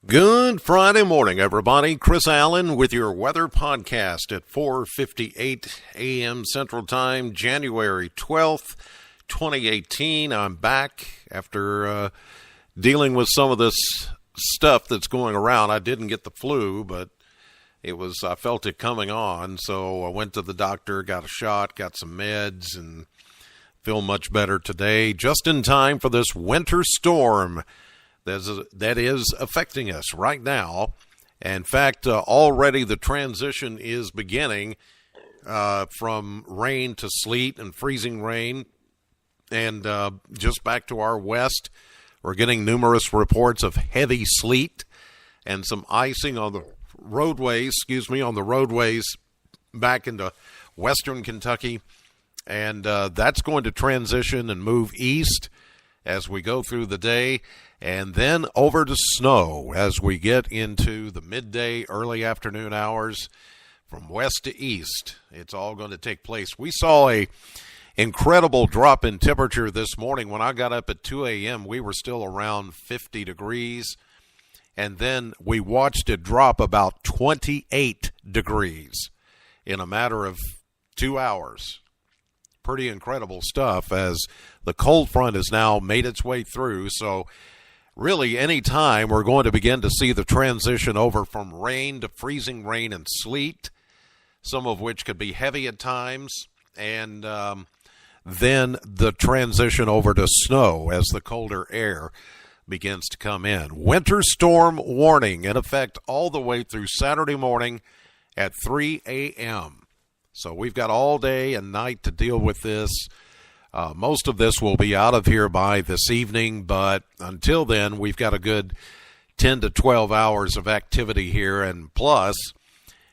Good Friday morning, everybody. Chris Allen with your weather podcast at 4:58 a.m. Central Time, January 12th, 2018. I'm back after dealing with some of this stuff that's going around. I didn't get the flu, but I felt it coming on, so I went to the doctor, got a shot, got some meds, and feel much better today, just in time for this winter storm that is affecting us right now. In fact, already the transition is beginning from rain to sleet and freezing rain. And just back to our west, we're getting numerous reports of heavy sleet and some icing on the roadways, back into western Kentucky. And that's going to transition and move east as we go through the day, and then over to snow as we get into the midday, early afternoon hours from west to east. It's all going to take place. We saw a incredible drop in temperature this morning. When I got up at 2 a.m., we were still around 50 degrees, and then we watched it drop about 28 degrees in a matter of 2 hours. Pretty incredible stuff as the cold front has now made its way through. So really any time we're going to begin to see the transition over from rain to freezing rain and sleet, some of which could be heavy at times, and then the transition over to snow as the colder air begins to come in. Winter storm warning in effect all the way through Saturday morning at 3 a.m. So we've got all day and night to deal with this. Most of this will be out of here by this evening, but until then, we've got a good 10 to 12 hours of activity here, and plus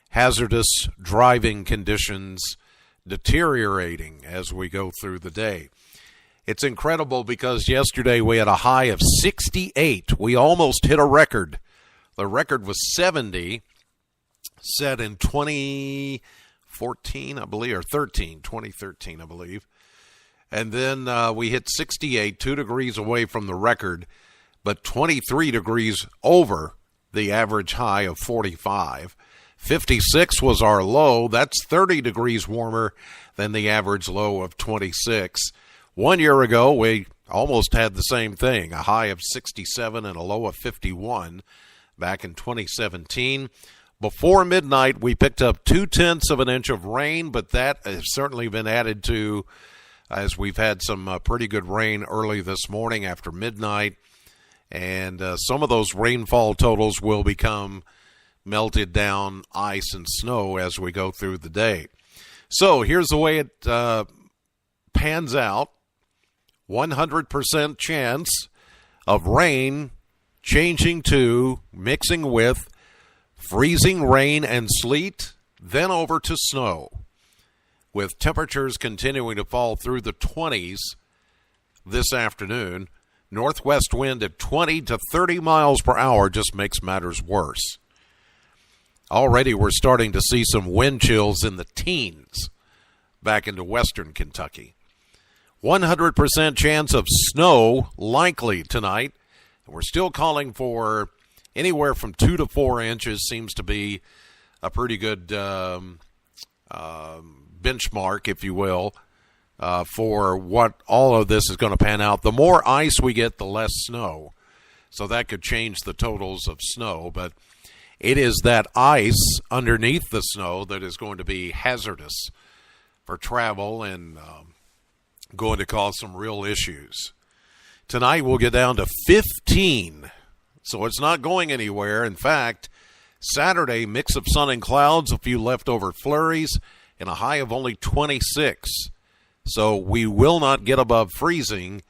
hazardous driving conditions deteriorating as we go through the day. It's incredible because yesterday we had a high of 68. We almost hit a record. The record was 70, set in 2014, I believe, or 2013, I believe. And then we hit 68, 2 degrees away from the record, but 23 degrees over the average high of 45. 56 was our low. That's 30 degrees warmer than the average low of 26. 1 year ago, we almost had the same thing, a high of 67 and a low of 51 back in 2017. Before midnight, we picked up 0.2 of an inch of rain, but that has certainly been added to as we've had some pretty good rain early this morning after midnight. And some of those rainfall totals will become melted down ice and snow as we go through the day. So here's the way it pans out. 100% chance of rain changing to, mixing with, freezing rain and sleet, then over to snow, with temperatures continuing to fall through the 20s this afternoon. Northwest wind at 20 to 30 miles per hour just makes matters worse. Already we're starting to see some wind chills in the teens back into western Kentucky. 100% chance of snow likely tonight. We're still calling for anywhere from 2 to 4 inches. Seems to be a pretty good benchmark, if you will, for what all of this is going to pan out. The more ice we get, the less snow. So that could change the totals of snow. But it is that ice underneath the snow that is going to be hazardous for travel and going to cause some real issues. Tonight we'll get down to 15. So it's not going anywhere. In fact, Saturday, mix of sun and clouds, a few leftover flurries, and a high of only 26. So we will not get above freezing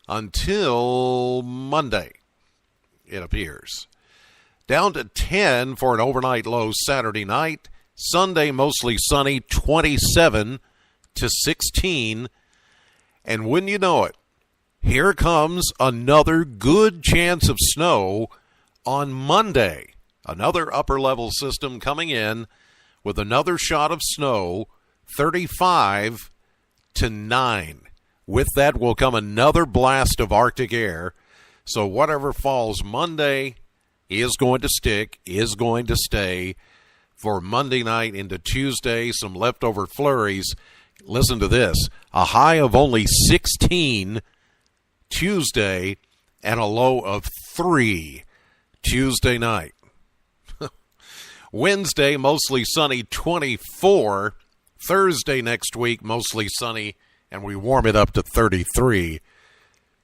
until Monday, it appears. Down to 10 for an overnight low Saturday night. Sunday, mostly sunny, 27 to 16. And wouldn't you know it, here comes another good chance of snow on Monday. Another upper-level system coming in with another shot of snow, 35 to 9. With that will come another blast of Arctic air. So whatever falls Monday is going to stick, is going to stay for Monday night into Tuesday, some leftover flurries. Listen to this, a high of only 16 Tuesday and a low of 3 Tuesday night. Wednesday, mostly sunny, 24. Thursday next week, mostly sunny, and we warm it up to 33.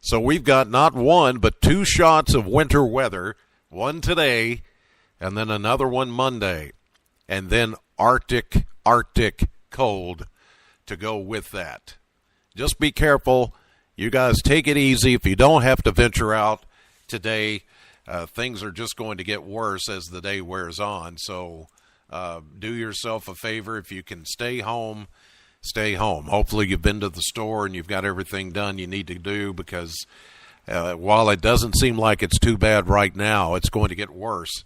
So we've got not one, but 2 shots of winter weather, one today, and then another one Monday, and then Arctic cold to go with that. Just be careful. You guys take it easy. If you don't have to venture out today, things are just going to get worse as the day wears on. So do yourself a favor. If you can stay home, stay home. Hopefully you've been to the store and you've got everything done you need to do, because while it doesn't seem like it's too bad right now, it's going to get worse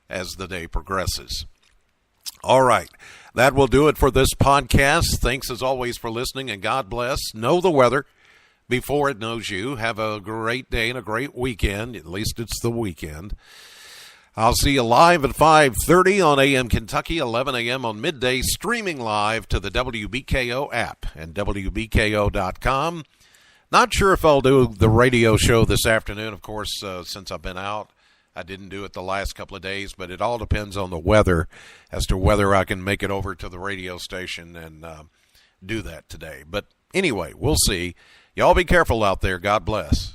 as the day progresses. All right. That will do it for this podcast. Thanks as always for listening, and God bless. Know the weather before it knows you. Have a great day and a great weekend. At least it's the weekend. I'll see you live at 5:30 on AM Kentucky, 11 a.m. on midday, streaming live to the WBKO app and WBKO.com. Not sure if I'll do the radio show this afternoon. Of course, since I've been out, I didn't do it the last couple of days, but it all depends on the weather as to whether I can make it over to the radio station and do that today. But anyway, we'll see. Y'all be careful out there. God bless.